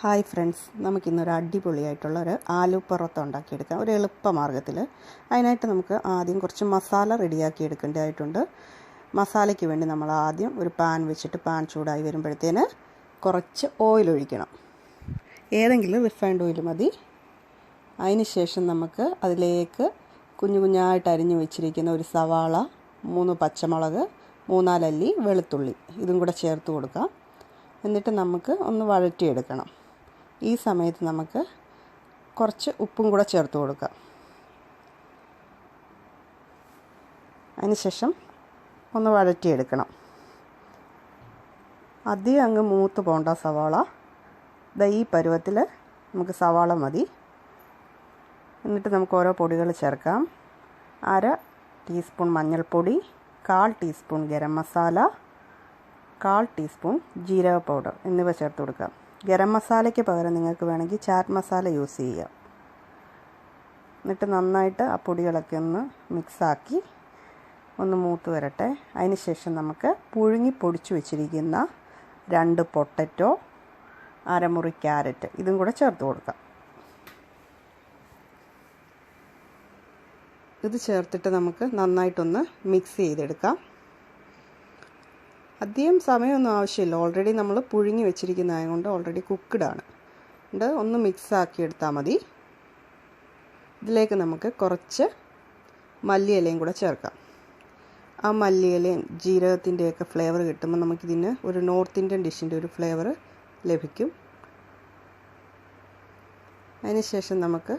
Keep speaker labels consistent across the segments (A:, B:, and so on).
A: Hi friends, നമുക്കിന്നൊരു അടിപൊളിയായിട്ടുള്ള ഒരു ആലു പൊറോട്ട ഉണ്ടാക്കിയെടുക്കാം. ഒരു എളുപ്പ മാർഗ്ഗത്തിൽ. അതിനായിട്ട് നമുക്ക് ആദ്യം കുറച്ച് മസാല റെഡിയാക്കി എടുക്കേണ്ടതായിട്ടുണ്ട്. മസാലയ്ക്ക് വേണ്ടി നമ്മൾ ആദ്യം ഒരു പാൻ വെച്ചിട്ട് പാൻ ചൂടായി വരുമ്പോഴത്തേന് കുറച്ച് ഓയിൽ ഒഴിക്കണം. ഏതെങ്കിലും റിഫൈൻഡ് ഓയിൽ മതി. അതിന് ശേഷം നമുക്ക് അതിലേക്ക് കുഞ്ഞു കുഞ്ഞായിട്ട് അരിഞ്ഞു വെച്ചിരിക്കുന്ന ഒരു സവാള, 3 പച്ചമുളക്, 3-4 അല്ലി വെളുത്തുള്ളി ഇതും കൂടെ ചേർത്ത് കൊടുക്കാം. എന്നിട്ട് നമുക്ക് ഒന്ന് വഴറ്റിയെടുക്കണം. ഈ സമയത്ത് നമുക്ക് കുറച്ച് ഉപ്പും കൂടെ ചേർത്ത് കൊടുക്കാം. അതിനുശേഷം ഒന്ന് വഴറ്റിയെടുക്കണം. അധികം അങ്ങ് മൂത്ത് പോകണ്ട സവാള. ഈ പരുവത്തിൽ നമുക്ക് സവാള മതി. എന്നിട്ട് നമുക്ക് ഓരോ പൊടികൾ ചേർക്കാം. 1/2 ടീസ്പൂൺ മഞ്ഞൾപ്പൊടി, 1/4 ടീസ്പൂൺ ഗരം മസാല, 1/4 ടീസ്പൂൺ ജീരക പൗഡർ എന്നിവ ചേർത്ത് കൊടുക്കാം. ഗരം മസാലയ്ക്ക് പകരം നിങ്ങൾക്ക് വേണമെങ്കിൽ ചാറ്റ് മസാല യൂസ് ചെയ്യാം. എന്നിട്ട് നന്നായിട്ട് ആ പൊടികളൊക്കെ ഒന്ന് മിക്സാക്കി ഒന്ന് മൂത്ത് വരട്ടെ. അതിന് ശേഷം നമുക്ക് പുഴുങ്ങി പൊടിച്ചു വെച്ചിരിക്കുന്ന 2 പൊട്ടറ്റോ, 1/2 മുറി ക്യാരറ്റ് ഇതും കൂടെ ചേർത്ത് കൊടുക്കാം. ഇത് ചേർത്തിട്ട് നമുക്ക് നന്നായിട്ടൊന്ന് മിക്സ് ചെയ്തെടുക്കാം. അധികം സമയമൊന്നും ആവശ്യമില്ല. ഓൾറെഡി നമ്മൾ പുഴുങ്ങി വെച്ചിരിക്കുന്നതായതുകൊണ്ട് ഓൾറെഡി കുക്ക്ഡാണ്. ഒന്ന് മിക്സാക്കി എടുത്താൽ മതി. ഇതിലേക്ക് നമുക്ക് കുറച്ച് മല്ലിയിലയും കൂടെ ചേർക്കാം. ആ മല്ലിയിലയും ജീരകത്തിൻ്റെയൊക്കെ ഫ്ലേവർ കിട്ടുമ്പോൾ നമുക്കിതിന് ഒരു നോർത്ത് ഇന്ത്യൻ ഡിഷിൻ്റെ ഒരു ഫ്ലേവർ ലഭിക്കും. അതിന് ശേഷം നമുക്ക്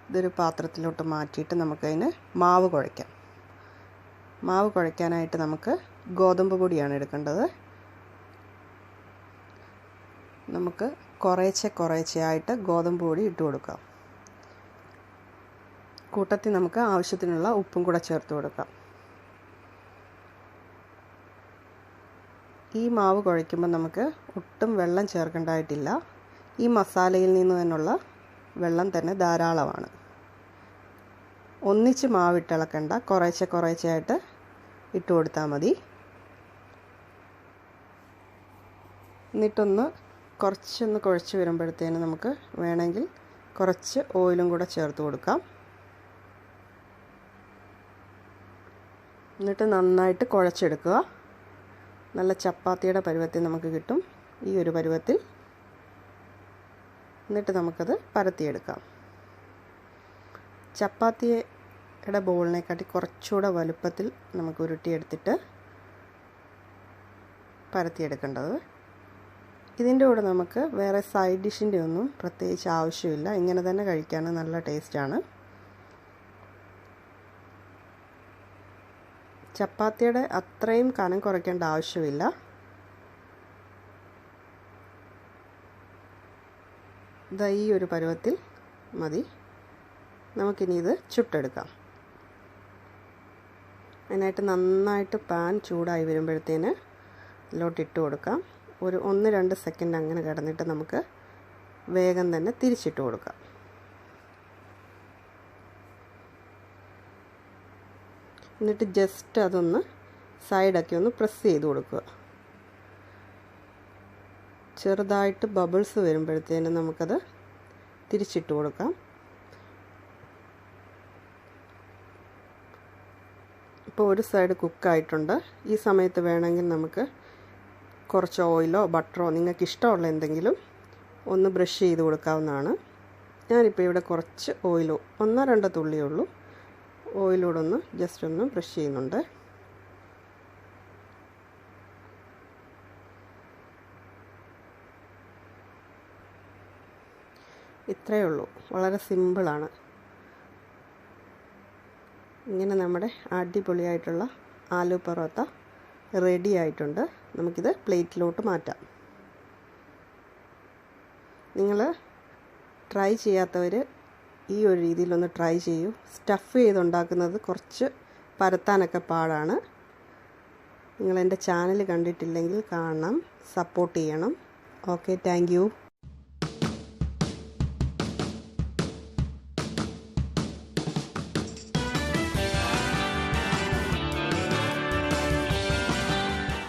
A: ഇതൊരു പാത്രത്തിലോട്ട് മാറ്റിയിട്ട് നമുക്കതിന് മാവ് കുഴയ്ക്കാം. മാവ് കുഴയ്ക്കാനായിട്ട് നമുക്ക് ഗോതമ്പ് പൊടിയാണ് എടുക്കേണ്ടത്. നമുക്ക് കുറേശ്ശെയായിട്ട് ഗോതമ്പ് പൊടി ഇട്ട് കൊടുക്കാം. കൂട്ടത്തിൽ നമുക്ക് ആവശ്യത്തിനുള്ള ഉപ്പും കൂടെ ചേർത്ത് കൊടുക്കാം. ഈ മാവ് കുഴയ്ക്കുമ്പോൾ നമുക്ക് ഒട്ടും വെള്ളം ചേർക്കേണ്ടതായിട്ടില്ല. ഈ മസാലയിൽ നിന്ന് തന്നെയുള്ള വെള്ളം തന്നെ ധാരാളമാണ്. ഒന്നിച്ച് മാവിട്ട് ഇളക്കണ്ട, കുറേശ്ശെയായിട്ട് ഇട്ട് കൊടുത്താൽ മതി. എന്നിട്ടൊന്ന് കുറച്ചൊന്ന് കുഴച്ച് വരുമ്പോഴത്തേന് നമുക്ക് വേണമെങ്കിൽ കുറച്ച് ഓയിലും കൂടെ ചേർത്ത് കൊടുക്കാം. എന്നിട്ട് നന്നായിട്ട് കുഴച്ചെടുക്കുക. നല്ല ചപ്പാത്തിയുടെ പരുവത്തിൽ നമുക്ക് കിട്ടും, ഈ ഒരു പരുവത്തിൽ. എന്നിട്ട് നമുക്കത് പരത്തിയെടുക്കാം. ചപ്പാത്തിയുടെ ബോളിനെക്കാട്ടി കുറച്ചുകൂടെ വലുപ്പത്തിൽ നമുക്ക് ഉരുട്ടിയെടുത്തിട്ട് പരത്തിയെടുക്കേണ്ടത്. ഇതിൻ്റെ കൂടെ നമുക്ക് വേറെ സൈഡ് ഡിഷിൻ്റെ ഒന്നും പ്രത്യേകിച്ച് ആവശ്യമില്ല. ഇങ്ങനെ തന്നെ കഴിക്കാൻ നല്ല ടേസ്റ്റാണ്. ചപ്പാത്തിയുടെ അത്രയും കനം കുറയ്ക്കേണ്ട ആവശ്യമില്ല. ഈ ഒരു പരുവത്തിൽ മതി. നമുക്കിനി ഇത് ചുട്ടെടുക്കാം. അതിനായിട്ട് നന്നായിട്ട് പാൻ ചൂടായി വരുമ്പോഴത്തേന് ഇതിലോട്ട് ഇട്ട് കൊടുക്കാം. ഒരു 1-2 സെക്കൻഡ് അങ്ങനെ കിടന്നിട്ട് നമുക്ക് വേഗം തന്നെ തിരിച്ചിട്ട് കൊടുക്കാം. എന്നിട്ട് ജസ്റ്റ് അതൊന്ന് സൈഡൊക്കെ ഒന്ന് പ്രസ് ചെയ്ത് കൊടുക്കുക. ചെറുതായിട്ട് ബബിൾസ് വരുമ്പോഴത്തേന് നമുക്കത് തിരിച്ചിട്ട് കൊടുക്കാം. ഇപ്പോൾ ഒരു സൈഡ് കുക്കായിട്ടുണ്ട്. ഈ സമയത്ത് വേണമെങ്കിൽ നമുക്ക് കുറച്ച് ഓയിലോ ബട്ടറോ നിങ്ങൾക്ക് ഇഷ്ടമുള്ള എന്തെങ്കിലും ഒന്ന് ബ്രഷ് ചെയ്ത് കൊടുക്കാവുന്നതാണ്. ഞാനിപ്പോൾ ഇവിടെ കുറച്ച് ഓയിലോ 1-2 തുള്ളിയേ ഉള്ളൂ, ഓയിലൂടെ ഒന്ന് ജസ്റ്റ് ഒന്ന് ബ്രഷ് ചെയ്യുന്നുണ്ട്. ഇത്രയേ ഉള്ളൂ, വളരെ സിമ്പിളാണ്. ഇങ്ങനെ നമ്മുടെ അടിപൊളിയായിട്ടുള്ള ആലു പൊറോട്ട റെഡി ആയിട്ടുണ്ട്. നമുക്കിത് പ്ലേറ്റിലോട്ട് മാറ്റാം. നിങ്ങൾ ട്രൈ ചെയ്യാത്തവർ ഈ ഒരു രീതിയിലൊന്ന് ട്രൈ ചെയ്യൂ. സ്റ്റഫ് ചെയ്തുണ്ടാക്കുന്നത് കുറച്ച് പരത്താനൊക്കെ പാടാണ്. നിങ്ങൾ എൻ്റെ ചാനൽ കണ്ടിട്ടില്ലെങ്കിൽ കാണണം, സപ്പോർട്ട് ചെയ്യണം. Okay, thank you.